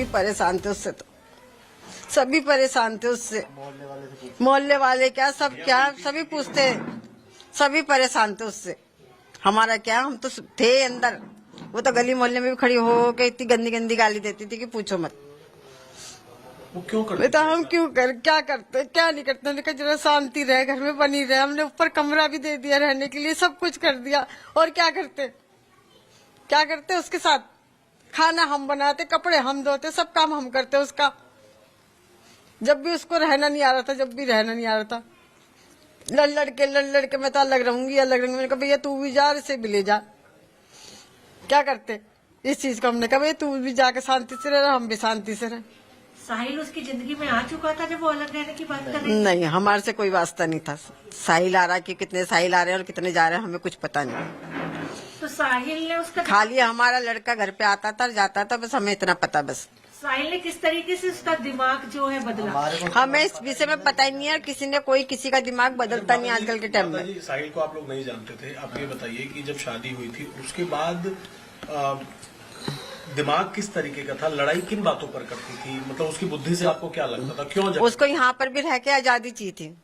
परेशान थे उससे, तो सभी परेशान थे उससे। मोहल्ले वाले क्या सब क्या सभी पूछते, सभी परेशान थे उससे। हमारा क्या, हम तो थे अंदर, वो तो गली मोहल्ले में भी खड़ी हो के इतनी गंदी गंदी गाली देती थी कि पूछो मत। वो क्यों करते? बेटा हम क्यों क्या करते, क्या नहीं करते। हमने कहा जरा शांति रहे, घर में बनी रहे। हमने ऊपर कमरा भी दे दिया रहने के लिए, सब कुछ कर दिया, और क्या करते, क्या करते उसके साथ। खाना हम बनाते, कपड़े हम धोते, सब काम हम करते उसका। जब भी उसको रहना नहीं आ रहा था, जब भी रहना नहीं आ रहा था, लड़ लड़के मैं तो अलग रहूंगी, अलग रहूंगी। मैंने कहा भैया तू भी जा, इसे भी ले जा। क्या करते इस चीज को। हमने कहा भैया तू भी जाके शांति से रह, हम भी शांति से रहे। साहिल उसकी जिंदगी में आ चुका था जब वो अलग रहने की बात कर रही थी? नहीं, हमारे से कोई वास्ता नहीं था। साहिल आ रहा कि कितने साहिल आ रहे हैं और कितने जा रहे हैं हमें कुछ पता नहीं। तो साहिल ने उसका खाली हमारा लड़का घर पे आता था जाता था, बस हमें इतना पता। बस साहिल ने किस तरीके से उसका दिमाग जो है बदला, हमें इस विषय में पता ही नहीं है। किसी ने कोई किसी का दिमाग बदलता नहीं आजकल के टाइम में। साहिल को आप लोग नहीं जानते थे। आप ये बताइए कि जब शादी हुई थी उसके बाद दिमाग किस तरीके का था? लड़ाई किन बातों पर करती थी? मतलब उसकी बुद्धि से आपको क्या लगता था? क्यों उसको यहाँ पर भी रह के आजादी चाहिए थी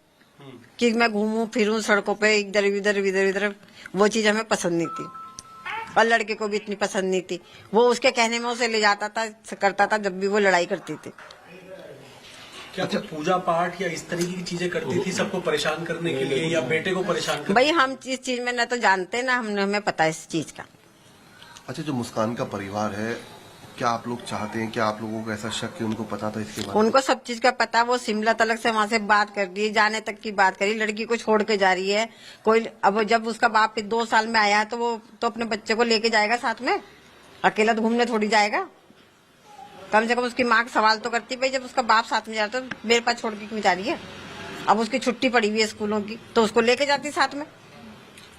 कि मैं घूमूं फिरूं सड़कों पे, इधर इधर इधर इधर। वो चीज हमें पसंद नहीं थी, और लड़के को भी इतनी पसंद नहीं थी। वो उसके कहने में उसे ले जाता था, करता था जब भी वो लड़ाई करती थी। क्या कुछ पूजा पाठ या इस तरीके की चीजें करती थी सबको परेशान करने के लिए, या बेटे को परेशान करने? भाई हम इस चीज में न तो जानते ना हमें पता है इस चीज का। अच्छा, जो मुस्कान का परिवार है, क्या आप लोग चाहते हैं, क्या आप लोगों को ऐसा शक कि उनको पता था इसके बारे में? उनको सब चीज का पता। वो शिमला तलक से वहाँ से बात कर रही है, जाने तक की बात करी, लड़की को छोड़ के जा रही है कोई। अब जब उसका बाप 2 साल में आया है तो वो तो अपने बच्चे को लेके जाएगा साथ में, अकेला तो घूमने थोड़ी जाएगा। कम से कम उसकी माँ का सवाल तो करती, भाई जब उसका बाप साथ में जाता तो मेरे पास छोड़ के क्यों जा रही है। अब उसकी छुट्टी पड़ी हुई है स्कूलों की, तो उसको लेके जाती साथ में।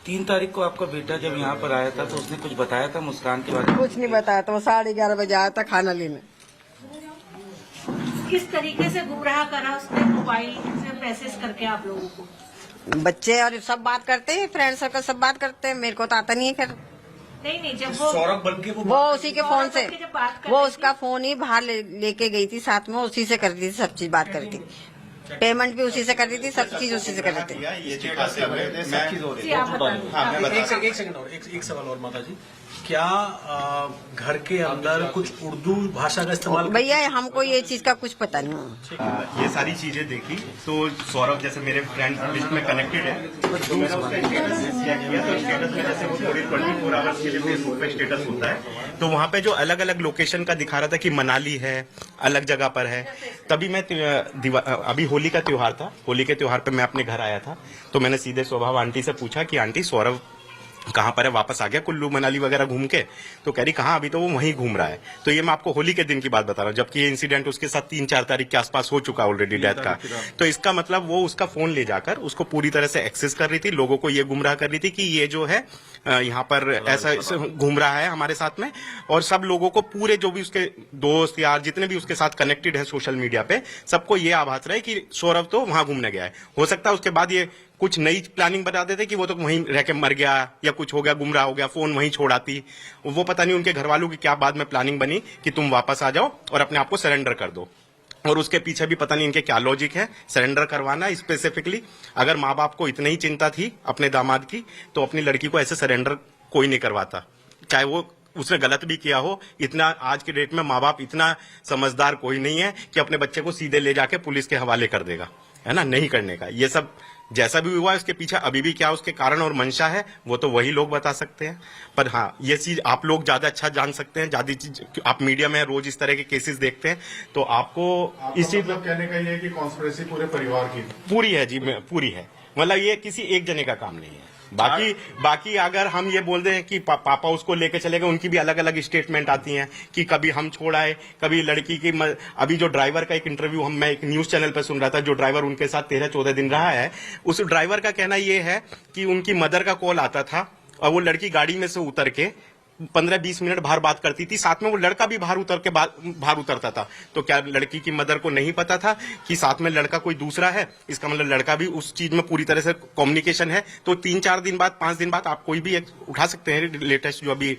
3 तारीख को आपका बेटा जब यहाँ पर आया था तो उसने कुछ बताया था मुस्कान के बारे में? कुछ नहीं बताया था। वो 11:30 बजे आया था खाना लेने। किस तरीके से गुमराह करा उसने मोबाइल से मैसेज करके आप लोगों को? बच्चे और सब बात करते हैं, फ्रेंड सर्कल सब बात करते हैं, मेरे को तो आता नहीं है। खैर नहीं जब वो सौरभ बन के वो उसी के फोन से, वो उसका फोन ही बाहर लेके गई थी साथ में, उसी से करती थी सब चीज, बात करती। पेमेंट भी उसी से करती थी, सब चीज उसी से करती थी। एक सेकंड और एक सवाल और माता जी, क्या घर के अंदर कुछ उर्दू भाषा का इस्तेमाल? भैया हमको ये चीज का कुछ पता नहीं। ये सारी चीजें देखी तो सौरभ जैसे मेरे फ्रेंड लिस्ट में कनेक्टेड है, तो उसका स्टेटस चेक किया तो स्टेटस में जैसे वो पूरी 24 आवर्स के लिए फेसबुक पे स्टेटस होता है, तो वहाँ पे जो अलग अलग लोकेशन का दिखा रहा था कि मनाली है, अलग जगह पर है। तभी मैं अभी होली का त्योहार था, होली के त्योहार पे मैं अपने घर आया था, तो मैंने सीधे स्वभाव आंटी से पूछा कि आंटी सौरभ कहाँ पर है, वापस आ गया कुल्लू मनाली वगैरह घूम के? तो कह रही कहाँ, अभी तो वो वहीं घूम रहा है। तो ये मैं आपको होली के दिन की बात बता रहा हूँ, जबकि ये इंसिडेंट उसके साथ 3-4 तारीख के आसपास हो चुका ऑलरेडी डेथ का। तो इसका मतलब वो उसका फोन ले जाकर उसको पूरी तरह से एक्सेस कर रही थी, लोगों को ये गुमराह कर रही थी कि ये जो है यहाँ पर ऐसा घूम रहा है हमारे साथ में। और सब लोगों को, पूरे जो भी उसके दोस्त यार जितने भी उसके साथ कनेक्टेड है सोशल मीडिया पे, सबको ये आभास रहे कि सौरभ तो वहां घूमने गया है। हो सकता है उसके बाद ये कुछ नई प्लानिंग बता देते कि वो तो वहीं रह के मर गया या कुछ हो गया, गुमराह हो गया, फोन वहीं छोड़ आती। वो पता नहीं उनके घर वालों की क्या बाद में प्लानिंग बनी कि तुम वापस आ जाओ और अपने आप को सरेंडर कर दो। और उसके पीछे भी पता नहीं इनके क्या लॉजिक है सरेंडर करवाना स्पेसिफिकली। अगर माँ बाप को इतनी ही चिंता थी अपने दामाद की, तो अपनी लड़की को ऐसे सरेंडर कोई नहीं करवाता, चाहे वो उसने गलत भी किया हो। इतना आज के डेट में माँ बाप इतना समझदार कोई नहीं है कि अपने बच्चे को सीधे ले जाके पुलिस के हवाले कर देगा, है ना, नहीं करने का। ये सब जैसा भी हुआ है उसके पीछे अभी भी क्या उसके कारण और मंशा है, वो तो वही लोग बता सकते हैं। पर हाँ, ये चीज आप लोग ज्यादा अच्छा जान सकते हैं, ज्यादा चीज आप मीडिया में रोज इस तरह के केसेस देखते हैं, तो आपको इस चीज में कहने का ये है कि कॉन्स्पिरेसी पूरे परिवार की पूरी है जी, पूरी है। मतलब ये किसी एक जने का काम नहीं है। बाकी अगर हम ये बोल दें कि पापा उसको लेके चले गए, उनकी भी अलग अलग स्टेटमेंट आती हैं कि कभी हम छोड़ आए, कभी लड़की की अभी जो ड्राइवर का एक इंटरव्यू मैं एक न्यूज चैनल पर सुन रहा था, जो ड्राइवर उनके साथ 13-14 दिन रहा है, उस ड्राइवर का कहना ये है कि उनकी मदर का कॉल आता था और वो लड़की गाड़ी में से उतर के 15-20 मिनट बाहर बात करती थी, साथ में वो लड़का भी बाहर उतरता था। तो क्या लड़की की मदर को नहीं पता था कि साथ में लड़का कोई दूसरा है? इसका मतलब लड़का भी उस चीज में पूरी तरह से कम्युनिकेशन है। तो 3-4 दिन बाद, 5 दिन बाद आप कोई भी एक उठा सकते हैं लेटेस्ट जो अभी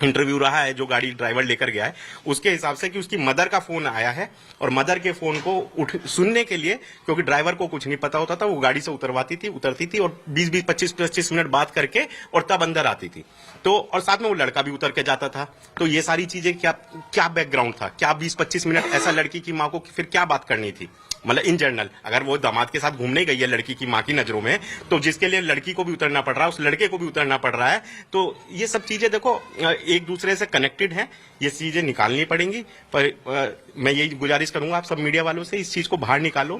इंटरव्यू रहा है जो गाड़ी ड्राइवर लेकर गया है उसके हिसाब से कि उसकी मदर का फोन आया है और मदर के फोन को सुनने के लिए, क्योंकि ड्राइवर को कुछ नहीं पता होता था, वो गाड़ी से उतरती थी और 20-25 मिनट बात करके और तब अंदर आती थी। तो और साथ में वो लड़का भी उतर के जाता था। तो ये सारी चीजें क्या बैकग्राउंड था, क्या 20-25 मिनट ऐसा लड़की की माँ को फिर क्या बात करनी थी, मतलब इन जनरल अगर वो दामाद के साथ घूमने गई है लड़की की माँ की नजरों में, तो जिसके लिए लड़की को भी उतरना पड़ रहा है, उस लड़के को भी उतरना पड़ रहा है। तो ये सब चीजें देखो एक दूसरे से कनेक्टेड हैं, ये चीजें निकालनी पड़ेंगी। पर मैं यही गुजारिश करूंगा आप सब मीडिया वालों से, इस चीज को बाहर निकालो।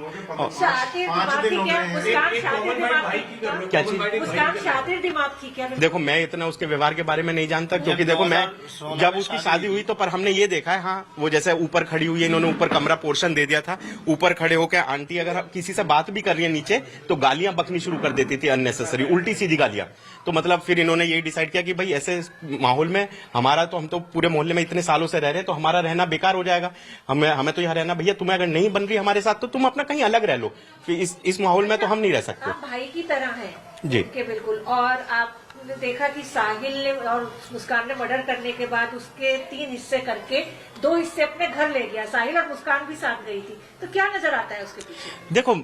शातिर दिमाग थी क्या? देखो मैं इतना उसके व्यवहार के बारे में नहीं जानता, क्योंकि देखो मैं जब उसकी शादी हुई तो पर हमने ये देखा है, हाँ वो जैसे ऊपर खड़ी हुई है, इन्होंने ऊपर कमरा पोर्शन दे दिया था, ऊपर खड़े होकर आंटी अगर किसी से बात भी कर रही है नीचे तो गालियां बकनी शुरू कर देती थी, अननेसेसरी उल्टी सीधी गालियां। तो मतलब फिर इन्होंने यही डिसाइड किया कि भाई ऐसे माहौल में हमारा तो, हम तो पूरे मोहल्ले में इतने सालों से रह रहे हैं तो हमारा रहना बेकार हो जाएगा, हमें तो यहाँ रहना, भैया तुम्हें अगर नहीं बन रही हमारे साथ तो तुम अपना कहीं अलग रह लो, फिर इस माहौल में तो हम नहीं रह सकते। आप भाई की तरह हैं जी के बिल्कुल। और आपने देखा कि साहिल ने और मुस्कान ने मर्डर करने के बाद उसके 3 हिस्से करके 2 हिस्से अपने घर ले गया, साहिल और मुस्कान भी साथ गई थी, तो क्या नजर आता है उसके पीछे? देखो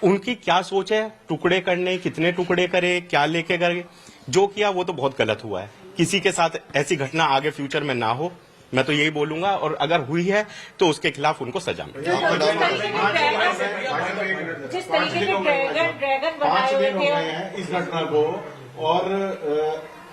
उनकी क्या सोच है, टुकड़े करने, कितने टुकड़े करे, क्या लेके गए, जो किया वो तो बहुत गलत हुआ है। किसी के साथ ऐसी घटना आगे फ्यूचर में ना हो, मैं तो यही बोलूंगा, और अगर हुई है तो उसके खिलाफ उनको सजा मिले। जिस तरीके के ड्रैगन बनाए हुए थे इस घटना को, और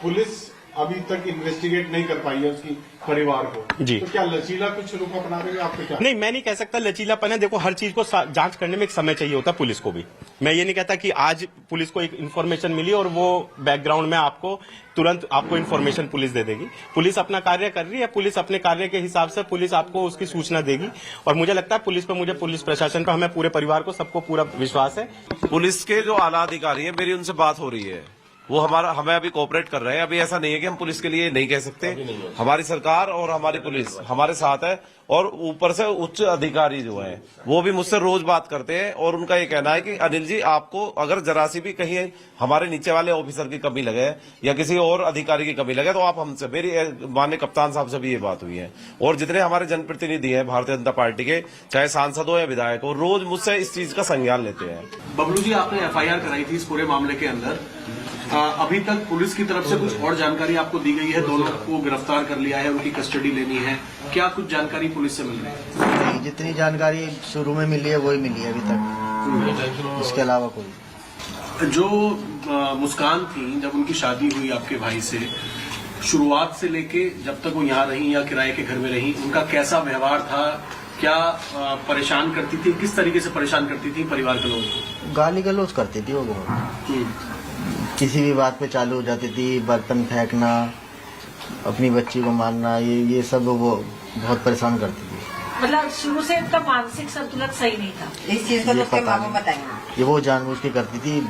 पुलिस अभी तक इन्वेस्टिगेट नहीं कर पाई है उसकी परिवार को जी। तो क्या लचीला कुछ रुख अपना रही है आपको? क्या नहीं, मैं नहीं कह सकता लचीलापन है। देखो हर चीज को जांच करने में एक समय चाहिए होता है पुलिस को भी। मैं ये नहीं कहता कि आज पुलिस को एक इन्फॉर्मेशन मिली और वो बैकग्राउंड में आपको तुरंत आपको इन्फॉर्मेशन पुलिस दे देगी। पुलिस अपना कार्य कर रही है, पुलिस अपने कार्य के हिसाब से पुलिस आपको उसकी सूचना देगी, और मुझे लगता है पुलिस प्रशासन पर, हमें पूरे परिवार को, सबको पूरा विश्वास है। पुलिस के जो आला अधिकारी हैं, मेरी उनसे बात हो रही है, वो हमें अभी कोऑपरेट कर रहे हैं। अभी ऐसा नहीं है कि हम पुलिस के लिए नहीं कह सकते, हमारी सरकार और हमारी पुलिस हमारे साथ है, और ऊपर से उच्च अधिकारी जो है वो भी मुझसे रोज बात करते हैं, और उनका ये कहना है कि अनिल जी आपको अगर जरा सी भी कहीं हमारे नीचे वाले ऑफिसर की कमी लगे या किसी और अधिकारी की कमी लगे तो आप हमसे, मेरी माननीय कप्तान साहब से भी ये बात हुई है, और जितने हमारे जनप्रतिनिधि हैं भारतीय जनता पार्टी के, चाहे सांसद हो या विधायक हो, रोज मुझसे इस चीज का संज्ञान लेते हैं। बबलू जी, आपने एफआईआर कराई थी इस पूरे मामले के अंदर, अभी तक पुलिस की तरफ से कुछ और जानकारी आपको दी गई है? दोनों को गिरफ्तार कर लिया है, उनकी कस्टडी लेनी है, क्या कुछ जानकारी पुलिस से मिल रही है? नहीं, जितनी जानकारी शुरू में मिली है वही मिली है अभी तक, उसके अलावा कोई। जो मुस्कान थी, जब उनकी शादी हुई आपके भाई से, शुरुआत से लेके जब तक वो यहाँ रही या किराए के घर में रही, उनका कैसा व्यवहार था? क्या परेशान करती थी? किस तरीके से परेशान करती थी परिवार के लोगों को? गाली गलौज करती थी वो बहुत, किसी भी बात पे चालू हो जाती थी, बर्तन फेंकना, अपनी बच्ची को मारना, ये सब वो बहुत परेशान करती थी। मतलब शुरू से उनका मानसिक संतुलन सही नहीं था। इस चीज को तो उसके माँ बाप बताएंगे, ये वो जानबूझ के करती थी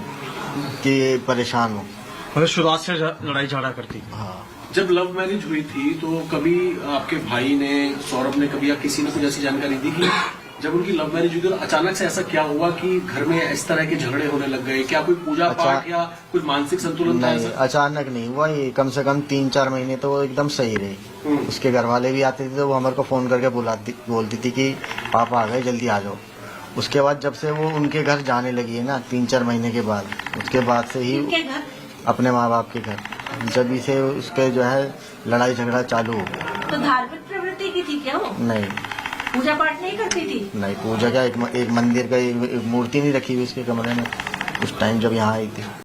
कि परेशान हो, मतलब शुरुआत से लड़ाई झगड़ा करती। हाँ। जब लव मैरिज हुई थी तो कभी आपके भाई ने, सौरभ ने कभी या किसी ने कुछ ऐसी जानकारी दी कि जब उनकी लव मैरिज हुई तो अचानक से ऐसा क्या हुआ कि घर में इस तरह के झगड़े होने लग गए? क्या कोई पूजा पाठ या कुछ मानसिक संतुलन था? नहीं, अचानक नहीं हुआ, ये कम से कम 3-4 महीने तो वो एकदम सही रही। उसके घर वाले भी आते थे तो वो हमारे को फोन करके बोलती थी कि पापा आ गए, जल्दी आ जाओ। उसके बाद जब से वो उनके घर जाने लगी है ना 3-4 महीने के बाद, उसके बाद से ही अपने माँ बाप के घर, जब इसे उसके जो है लड़ाई झगड़ा चालू हो गया। तो धार्मिक प्रवृत्ति की थी क्या वो? नहीं, पूजा पाठ नहीं करती थी? नहीं, पूजा क्या, एक मंदिर का एक मूर्ति नहीं रखी हुई उसके कमरे में उस टाइम जब यहाँ आई थी।